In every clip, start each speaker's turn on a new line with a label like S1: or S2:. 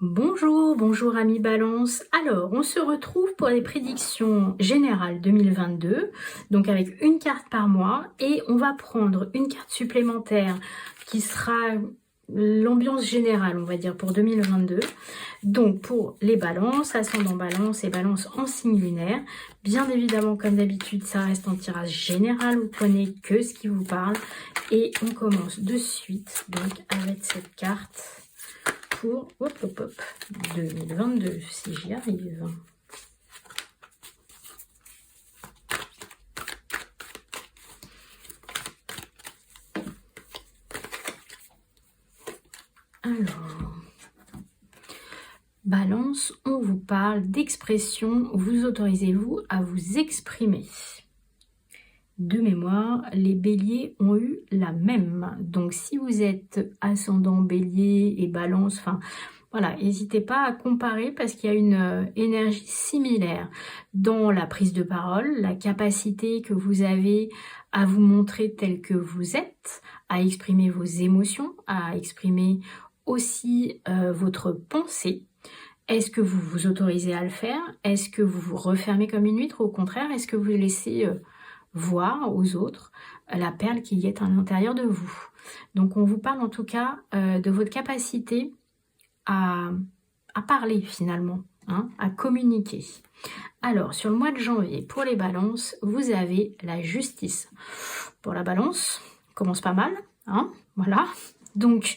S1: Bonjour, bonjour amis Balance. Alors, on se retrouve pour les prédictions générales 2022, donc avec une carte par mois, et on va prendre une carte supplémentaire qui sera l'ambiance générale, on va dire, pour 2022. Donc, pour les balances, ascendant balance et balance en signe lunaire, bien évidemment, comme d'habitude, ça reste en tirage général, vous prenez que ce qui vous parle, et on commence de suite, donc, avec cette carte pour 2022, si j'y arrive. Alors, Balance, on vous parle d'expression, vous autorisez-vous à vous exprimer. De mémoire, les béliers ont eu la même. Donc, si vous êtes ascendant bélier et balance, enfin, voilà, n'hésitez pas à comparer parce qu'il y a une énergie similaire dans la prise de parole, la capacité que vous avez à vous montrer tel que vous êtes, à exprimer vos émotions, à exprimer aussi votre pensée. Est-ce que vous vous autorisez à le faire? Est-ce que vous vous refermez comme une huître? Au contraire, est-ce que vous laissez voir aux autres la perle qu'il y a à l'intérieur de vous? Donc on vous parle en tout cas de votre capacité à parler finalement, hein, à communiquer. Alors sur le mois de janvier, pour les balances, vous avez la justice. Pour la balance, commence pas mal, hein, voilà. Donc,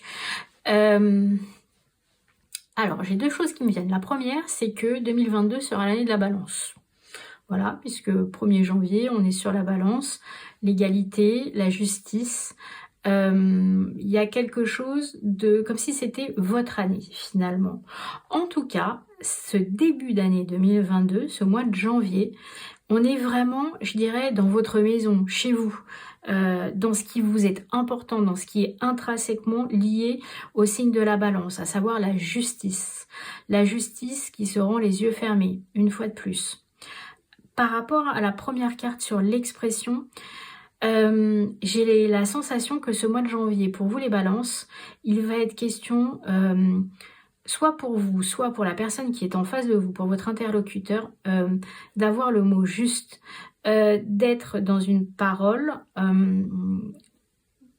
S1: alors j'ai deux choses qui me viennent. La première, c'est que 2022 sera l'année de la balance. Voilà, puisque 1er janvier, on est sur la balance, l'égalité, la justice. Il y a quelque chose de comme si c'était votre année finalement. En tout cas, ce début d'année 2022, ce mois de janvier, on est vraiment, je dirais, dans votre maison, chez vous, dans ce qui vous est important, dans ce qui est intrinsèquement lié au signe de la balance, à savoir la justice. La justice qui se rend les yeux fermés, une fois de plus. Par rapport à la première carte sur l'expression, j'ai la sensation que ce mois de janvier, pour vous les balances, il va être question, soit pour vous, soit pour la personne qui est en face de vous, pour votre interlocuteur, d'avoir le mot juste, d'être dans une parole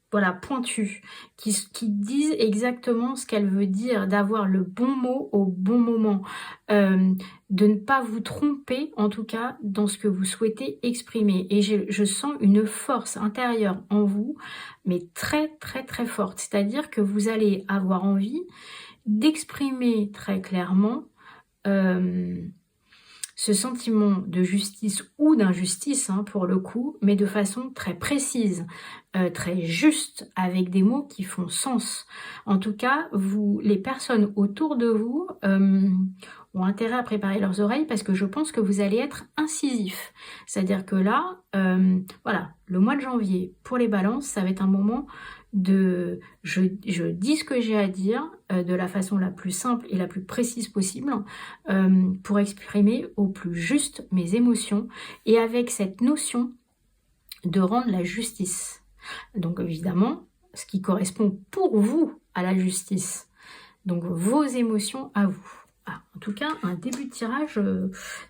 S1: voilà, pointue, qui disent exactement ce qu'elle veut dire, d'avoir le bon mot au bon moment, de ne pas vous tromper, en tout cas, dans ce que vous souhaitez exprimer. Et je sens une force intérieure en vous, mais très, très, très forte. C'est-à-dire que vous allez avoir envie d'exprimer très clairement ce sentiment de justice ou d'injustice, hein, pour le coup, mais de façon très précise, très juste, avec des mots qui font sens. En tout cas, les personnes autour de vous ont intérêt à préparer leurs oreilles parce que je pense que vous allez être incisif. C'est-à-dire que là, voilà, le mois de janvier, pour les balances, ça va être un moment de je dis ce que j'ai à dire de la façon la plus simple et la plus précise possible pour exprimer au plus juste mes émotions et avec cette notion de rendre la justice. Donc évidemment, ce qui correspond pour vous à la justice. Donc vos émotions à vous. Ah, en tout cas, un début de tirage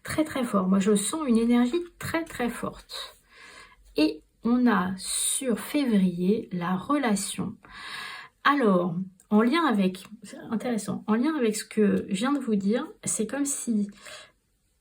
S1: très très fort. Moi, je sens une énergie très très forte. Et on a sur février la relation. Alors, en lien avec, c'est intéressant, en lien avec ce que je viens de vous dire, c'est comme si,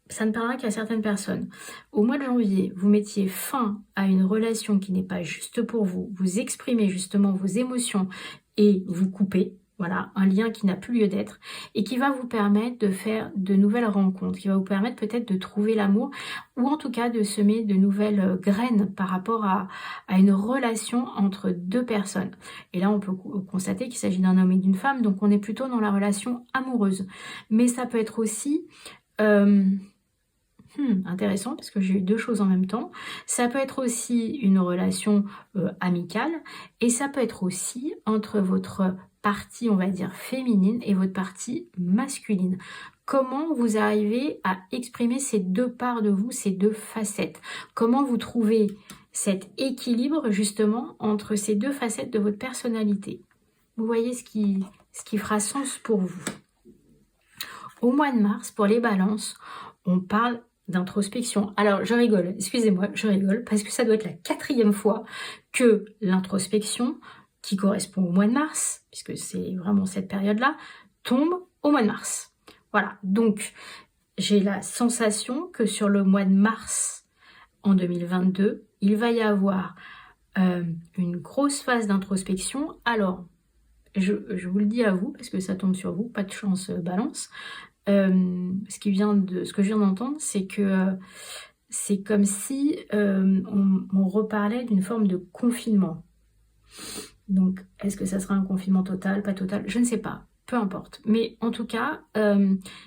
S1: ça ne parlera qu'à certaines personnes, au mois de janvier, vous mettiez fin à une relation qui n'est pas juste pour vous, vous exprimez justement vos émotions et vous coupez, voilà, un lien qui n'a plus lieu d'être et qui va vous permettre de faire de nouvelles rencontres, qui va vous permettre peut-être de trouver l'amour ou en tout cas de semer de nouvelles graines par rapport à une relation entre deux personnes. Et là, on peut constater qu'il s'agit d'un homme et d'une femme, donc on est plutôt dans la relation amoureuse. Mais ça peut être aussi... intéressant parce que j'ai eu deux choses en même temps. Ça peut être aussi une relation amicale et ça peut être aussi entre votre partie, on va dire, féminine et votre partie masculine. Comment vous arrivez à exprimer ces deux parts de vous, ces deux facettes? Comment vous trouvez cet équilibre justement entre ces deux facettes de votre personnalité? Vous voyez ce qui fera sens pour vous. Au mois de mars, pour les balances, on parle d'introspection. Alors, je rigole, excusez-moi, je rigole, parce que ça doit être la 4e fois que l'introspection, qui correspond au mois de mars, puisque c'est vraiment cette période-là, tombe au mois de mars. Voilà, donc j'ai la sensation que sur le mois de mars en 2022, il va y avoir une grosse phase d'introspection. Alors, je vous le dis à vous, parce que ça tombe sur vous, pas de chance balance. Ce que je viens d'entendre, c'est que c'est comme si on reparlait d'une forme de confinement. Donc, est-ce que ça sera un confinement total, pas total? Je ne sais pas, peu importe. Mais en tout cas,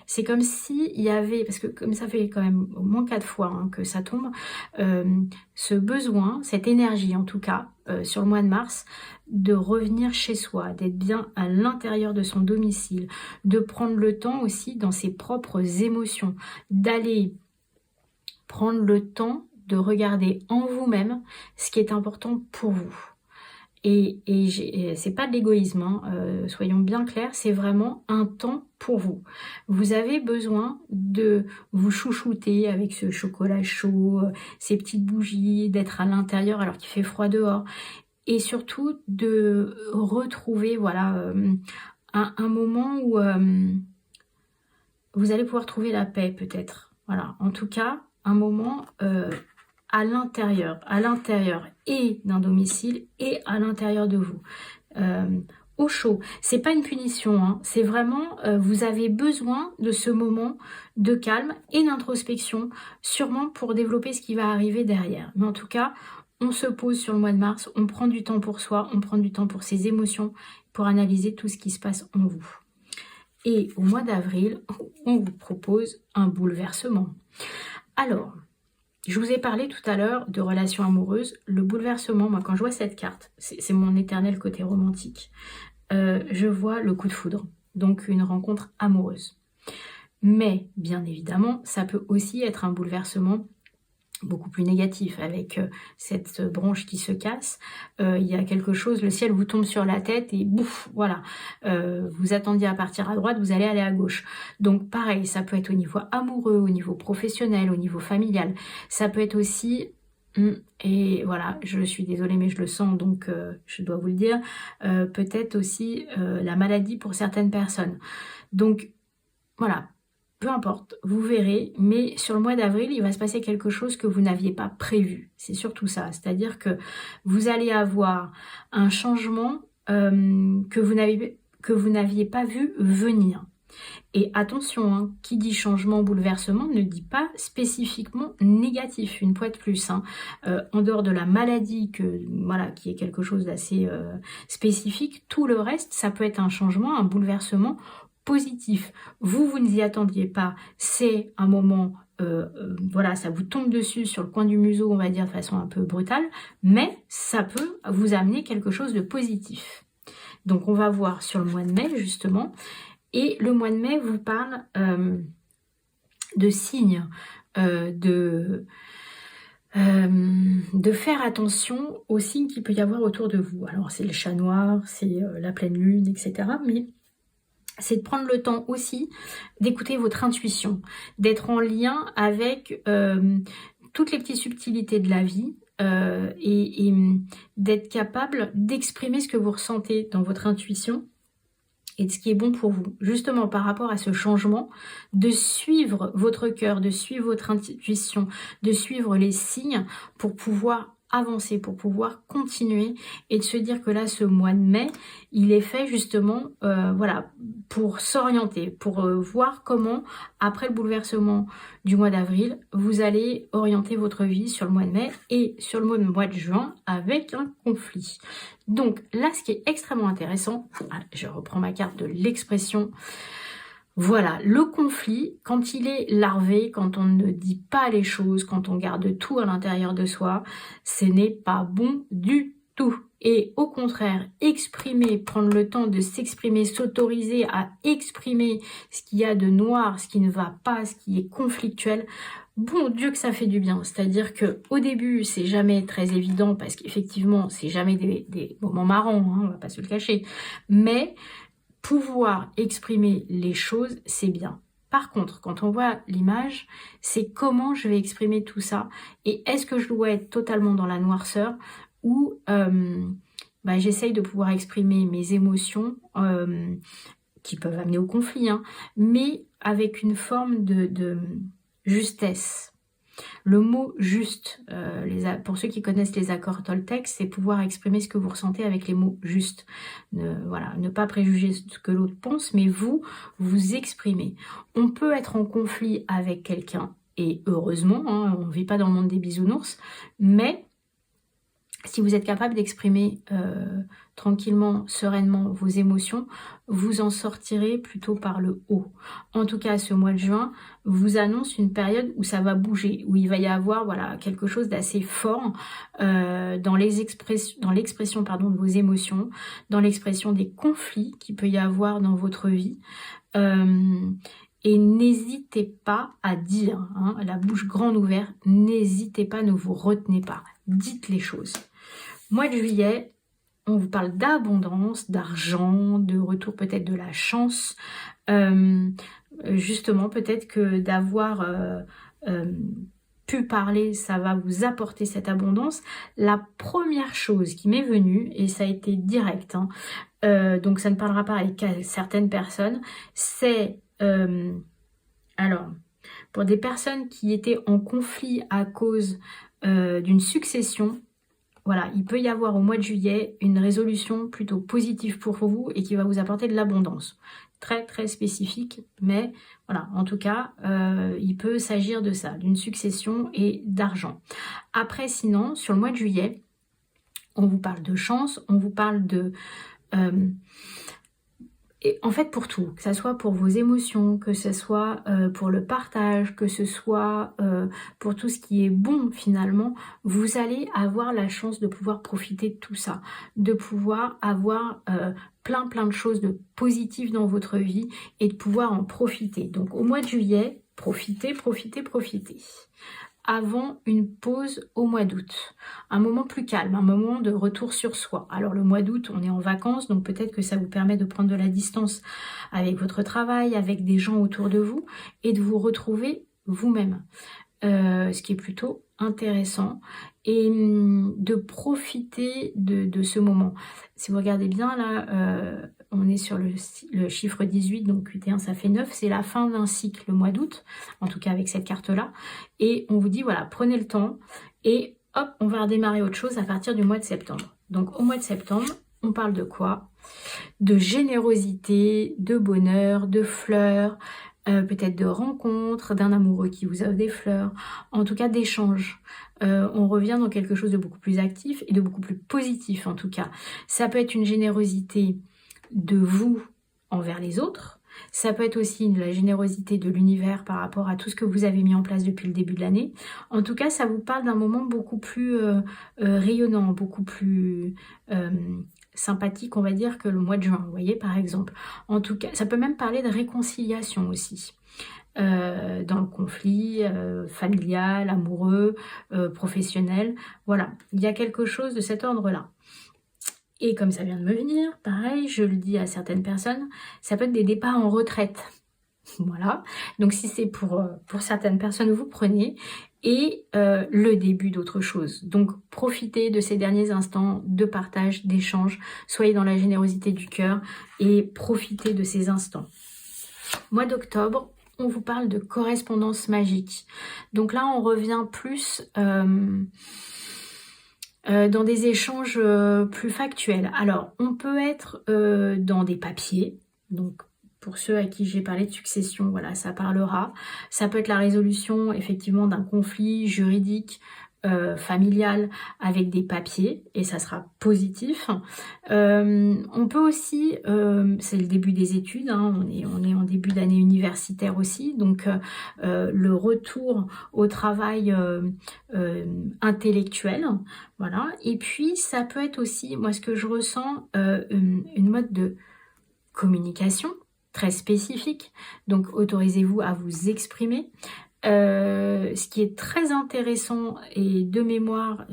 S1: c'est comme s'il y avait, parce que comme ça fait quand même au moins 4 fois hein, que ça tombe, ce besoin, cette énergie en tout cas, sur le mois de mars, de revenir chez soi, d'être bien à l'intérieur de son domicile, de prendre le temps aussi dans ses propres émotions, d'aller prendre le temps de regarder en vous-même ce qui est important pour vous. Et c'est pas de l'égoïsme, hein, soyons bien clairs, c'est vraiment un temps pour vous. Vous avez besoin de vous chouchouter avec ce chocolat chaud, ces petites bougies, d'être à l'intérieur alors qu'il fait froid dehors. Et surtout de retrouver voilà, un moment où vous allez pouvoir trouver la paix peut-être. Voilà, en tout cas, un moment à l'intérieur et d'un domicile et à l'intérieur de vous. Au chaud, c'est pas une punition, hein, c'est vraiment, vous avez besoin de ce moment de calme et d'introspection, sûrement pour développer ce qui va arriver derrière. Mais en tout cas, on se pose sur le mois de mars, on prend du temps pour soi, on prend du temps pour ses émotions, pour analyser tout ce qui se passe en vous. Et au mois d'avril, on vous propose un bouleversement. Alors, je vous ai parlé tout à l'heure de relations amoureuses. Le bouleversement, moi quand je vois cette carte, c'est mon éternel côté romantique, je vois le coup de foudre, donc une rencontre amoureuse. Mais bien évidemment, ça peut aussi être un bouleversement beaucoup plus négatif, avec cette branche qui se casse, il y a quelque chose, le ciel vous tombe sur la tête et bouf, voilà, vous attendiez à partir à droite, vous allez aller à gauche. Donc pareil, ça peut être au niveau amoureux, au niveau professionnel, au niveau familial, ça peut être aussi, et voilà, je suis désolée mais je le sens donc je dois vous le dire, peut-être aussi la maladie pour certaines personnes. Donc voilà, peu importe, vous verrez, mais sur le mois d'avril, il va se passer quelque chose que vous n'aviez pas prévu. C'est surtout ça, c'est-à-dire que vous allez avoir un changement que vous n'aviez pas vu venir. Et attention, hein, qui dit changement, bouleversement, ne dit pas spécifiquement négatif, une fois de plus. Hein. En dehors de la maladie, qui est quelque chose d'assez spécifique, tout le reste, ça peut être un changement, un bouleversement positif. Vous n'y attendiez pas, c'est un moment, voilà, ça vous tombe dessus sur le coin du museau, on va dire de façon un peu brutale, mais ça peut vous amener quelque chose de positif. Donc on va voir sur le mois de mai justement, et le mois de mai vous parle de signes, de faire attention aux signes qu'il peut y avoir autour de vous. Alors c'est le chat noir, c'est la pleine lune, etc. Mais c'est de prendre le temps aussi d'écouter votre intuition, d'être en lien avec toutes les petites subtilités de la vie et d'être capable d'exprimer ce que vous ressentez dans votre intuition et de ce qui est bon pour vous. Justement, par rapport à ce changement, de suivre votre cœur, de suivre votre intuition, de suivre les signes pour pouvoir avancer, pour pouvoir continuer et de se dire que là, ce mois de mai, il est fait justement voilà, pour s'orienter, pour voir comment, après le bouleversement du mois d'avril, vous allez orienter votre vie sur le mois de mai et sur le mois de juin avec un conflit. Donc là, ce qui est extrêmement intéressant, je reprends ma carte de l'expression, voilà, le conflit, quand il est larvé, quand on ne dit pas les choses, quand on garde tout à l'intérieur de soi, ce n'est pas bon du tout. Et au contraire, exprimer, prendre le temps de s'exprimer, s'autoriser à exprimer ce qu'il y a de noir, ce qui ne va pas, ce qui est conflictuel, bon Dieu que ça fait du bien. C'est-à-dire que au début, c'est jamais très évident parce qu'effectivement, c'est jamais des moments marrants, hein, on va pas se le cacher. Mais pouvoir exprimer les choses, c'est bien. Par contre, quand on voit l'image, c'est comment je vais exprimer tout ça et est-ce que je dois être totalement dans la noirceur ou j'essaye de pouvoir exprimer mes émotions qui peuvent amener au conflit, hein, mais avec une forme de justesse. Le mot juste, pour ceux qui connaissent les accords Toltec, c'est pouvoir exprimer ce que vous ressentez avec les mots justes. Voilà, ne pas préjuger ce que l'autre pense, mais vous exprimez. On peut être en conflit avec quelqu'un, et heureusement, hein, on ne vit pas dans le monde des bisounours, mais si vous êtes capable d'exprimer tranquillement, sereinement vos émotions, vous en sortirez plutôt par le haut. En tout cas, ce mois de juin vous annonce une période où ça va bouger, où il va y avoir voilà, quelque chose d'assez fort dans l'expression de vos émotions, dans l'expression des conflits qu'il peut y avoir dans votre vie. Et n'hésitez pas à dire, hein, la bouche grande ouverte, n'hésitez pas, ne vous retenez pas, dites les choses. Mois de juillet, on vous parle d'abondance, d'argent, de retour peut-être de la chance. Justement, peut-être que d'avoir pu parler, ça va vous apporter cette abondance. La première chose qui m'est venue, et ça a été direct, hein, donc ça ne parlera pas avec certaines personnes, c'est... alors, pour des personnes qui étaient en conflit à cause d'une succession, voilà, il peut y avoir au mois de juillet une résolution plutôt positive pour vous et qui va vous apporter de l'abondance. Très très spécifique, mais voilà, en tout cas, il peut s'agir de ça, d'une succession et d'argent. Après, sinon, sur le mois de juillet, on vous parle de chance, on vous parle de... et en fait, pour tout, que ce soit pour vos émotions, que ce soit pour le partage, que ce soit pour tout ce qui est bon finalement, vous allez avoir la chance de pouvoir profiter de tout ça, de pouvoir avoir plein de choses de positives dans votre vie et de pouvoir en profiter. Donc au mois de juillet, profitez. Avant une pause au mois d'août. Un moment plus calme, un moment de retour sur soi. Alors le mois d'août, on est en vacances, donc peut-être que ça vous permet de prendre de la distance avec votre travail, avec des gens autour de vous, et de vous retrouver vous-même. Ce qui est plutôt intéressant, et de profiter de ce moment. Si vous regardez bien là, on est sur le chiffre 18, donc Q1 ça fait 9, c'est la fin d'un cycle le mois d'août, en tout cas avec cette carte-là, et on vous dit voilà, prenez le temps, et hop, on va redémarrer autre chose à partir du mois de septembre. Donc au mois de septembre, on parle de quoi? De générosité, de bonheur, de fleurs, peut-être de rencontres, d'un amoureux qui vous offre des fleurs, en tout cas d'échanges. On revient dans quelque chose de beaucoup plus actif et de beaucoup plus positif en tout cas. Ça peut être une générosité de vous envers les autres, ça peut être aussi la générosité de l'univers par rapport à tout ce que vous avez mis en place depuis le début de l'année. En tout cas, ça vous parle d'un moment beaucoup plus rayonnant, beaucoup plus sympathique, on va dire, que le mois de juin, vous voyez, par exemple. En tout cas, ça peut même parler de réconciliation aussi. Dans le conflit familial, amoureux, professionnel. Voilà, il y a quelque chose de cet ordre-là. Et comme ça vient de me venir, pareil, je le dis à certaines personnes, ça peut être des départs en retraite. Voilà, donc si c'est pour certaines personnes, vous prenez, et le début d'autre chose. Donc profitez de ces derniers instants de partage, d'échange, soyez dans la générosité du cœur et profitez de ces instants. Mois d'octobre, on vous parle de correspondance magique. Donc là, on revient plus dans des échanges plus factuels. Alors, on peut être dans des papiers, donc pour ceux à qui j'ai parlé de succession, voilà, ça parlera. Ça peut être la résolution, effectivement, d'un conflit juridique, familial, avec des papiers, et ça sera positif. On peut aussi, c'est le début des études, hein, on est en début d'année universitaire aussi, donc le retour au travail intellectuel, voilà. Et puis, ça peut être aussi, moi, ce que je ressens, une mode de communication, très spécifique, donc autorisez-vous à vous exprimer. Ce qui est très intéressant et de mémoire,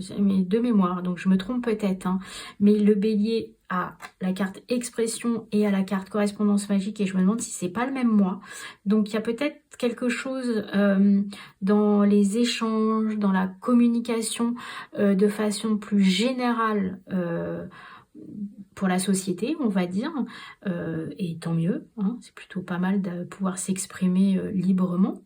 S1: donc je me trompe peut-être, hein, mais le bélier a la carte expression et à la carte correspondance magique et je me demande si c'est pas le même mois. Donc il y a peut-être quelque chose dans les échanges, dans la communication de façon plus générale pour la société, on va dire, et tant mieux, hein, c'est plutôt pas mal de pouvoir s'exprimer librement.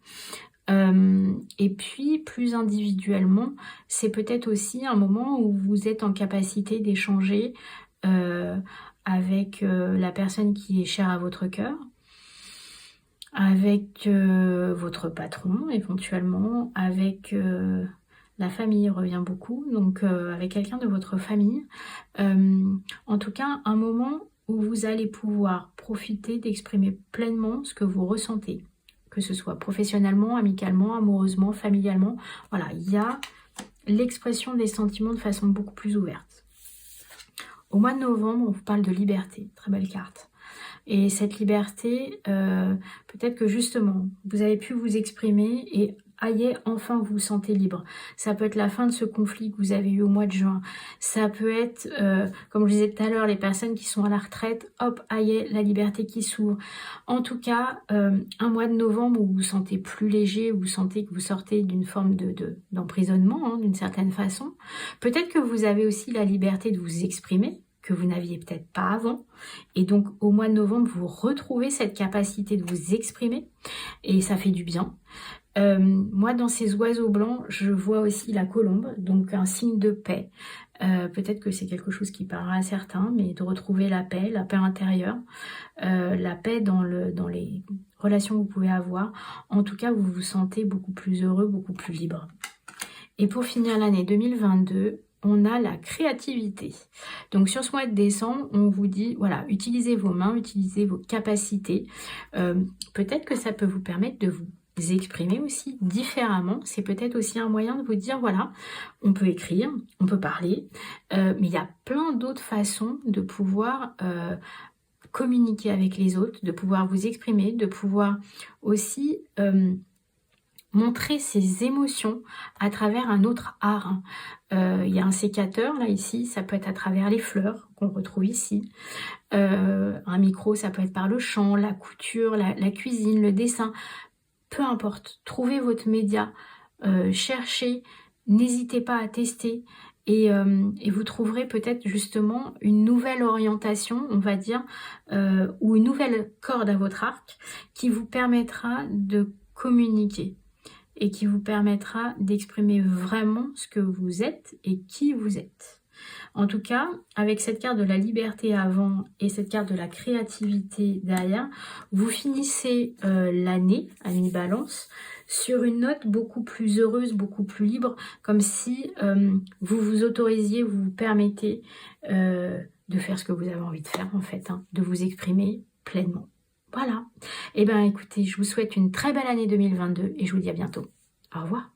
S1: Et puis, plus individuellement, c'est peut-être aussi un moment où vous êtes en capacité d'échanger avec la personne qui est chère à votre cœur, avec votre patron éventuellement, avec la famille revient beaucoup, donc avec quelqu'un de votre famille. En tout cas, un moment où vous allez pouvoir profiter d'exprimer pleinement ce que vous ressentez, que ce soit professionnellement, amicalement, amoureusement, familialement. Voilà, il y a l'expression des sentiments de façon beaucoup plus ouverte. Au mois de novembre, on vous parle de liberté, très belle carte. Et cette liberté, peut-être que justement, vous avez pu vous exprimer et aïe, enfin vous vous sentez libre. Ça peut être la fin de ce conflit que vous avez eu au mois de juin. Ça peut être, comme je disais tout à l'heure, les personnes qui sont à la retraite, hop, aïe, la liberté qui s'ouvre. En tout cas, un mois de novembre où vous vous sentez plus léger, où vous sentez que vous sortez d'une forme d'emprisonnement, hein, d'une certaine façon. Peut-être que vous avez aussi la liberté de vous exprimer, que vous n'aviez peut-être pas avant. Et donc, au mois de novembre, vous retrouvez cette capacité de vous exprimer et ça fait du bien. Moi, dans ces oiseaux blancs, je vois aussi la colombe, donc un signe de paix. Peut-être que c'est quelque chose qui parlera à certains, mais de retrouver la paix intérieure, la paix dans les relations que vous pouvez avoir. En tout cas, vous vous sentez beaucoup plus heureux, beaucoup plus libre. Et pour finir l'année 2022, on a la créativité. Donc sur ce mois de décembre, on vous dit, voilà, utilisez vos mains, utilisez vos capacités. Peut-être que ça peut vous permettre de vous exprimer aussi différemment. C'est peut-être aussi un moyen de vous dire, voilà, on peut écrire, on peut parler, mais il y a plein d'autres façons de pouvoir communiquer avec les autres, de pouvoir vous exprimer, de pouvoir aussi montrer ses émotions à travers un autre art. Il y a un sécateur là ici, ça peut être à travers les fleurs qu'on retrouve ici. Un micro, ça peut être par le chant, la couture, la cuisine, le dessin. Peu importe, trouvez votre média, cherchez, n'hésitez pas à tester. Et vous trouverez peut-être justement une nouvelle orientation, on va dire, ou une nouvelle corde à votre arc qui vous permettra de communiquer et qui vous permettra d'exprimer vraiment ce que vous êtes et qui vous êtes. En tout cas, avec cette carte de la liberté avant et cette carte de la créativité derrière, vous finissez l'année à une balance sur une note beaucoup plus heureuse, beaucoup plus libre, comme si vous vous autorisiez, vous vous permettez de faire ce que vous avez envie de faire en fait, hein, de vous exprimer pleinement. Voilà. Eh bien, écoutez, je vous souhaite une très belle année 2022 et je vous dis à bientôt. Au revoir.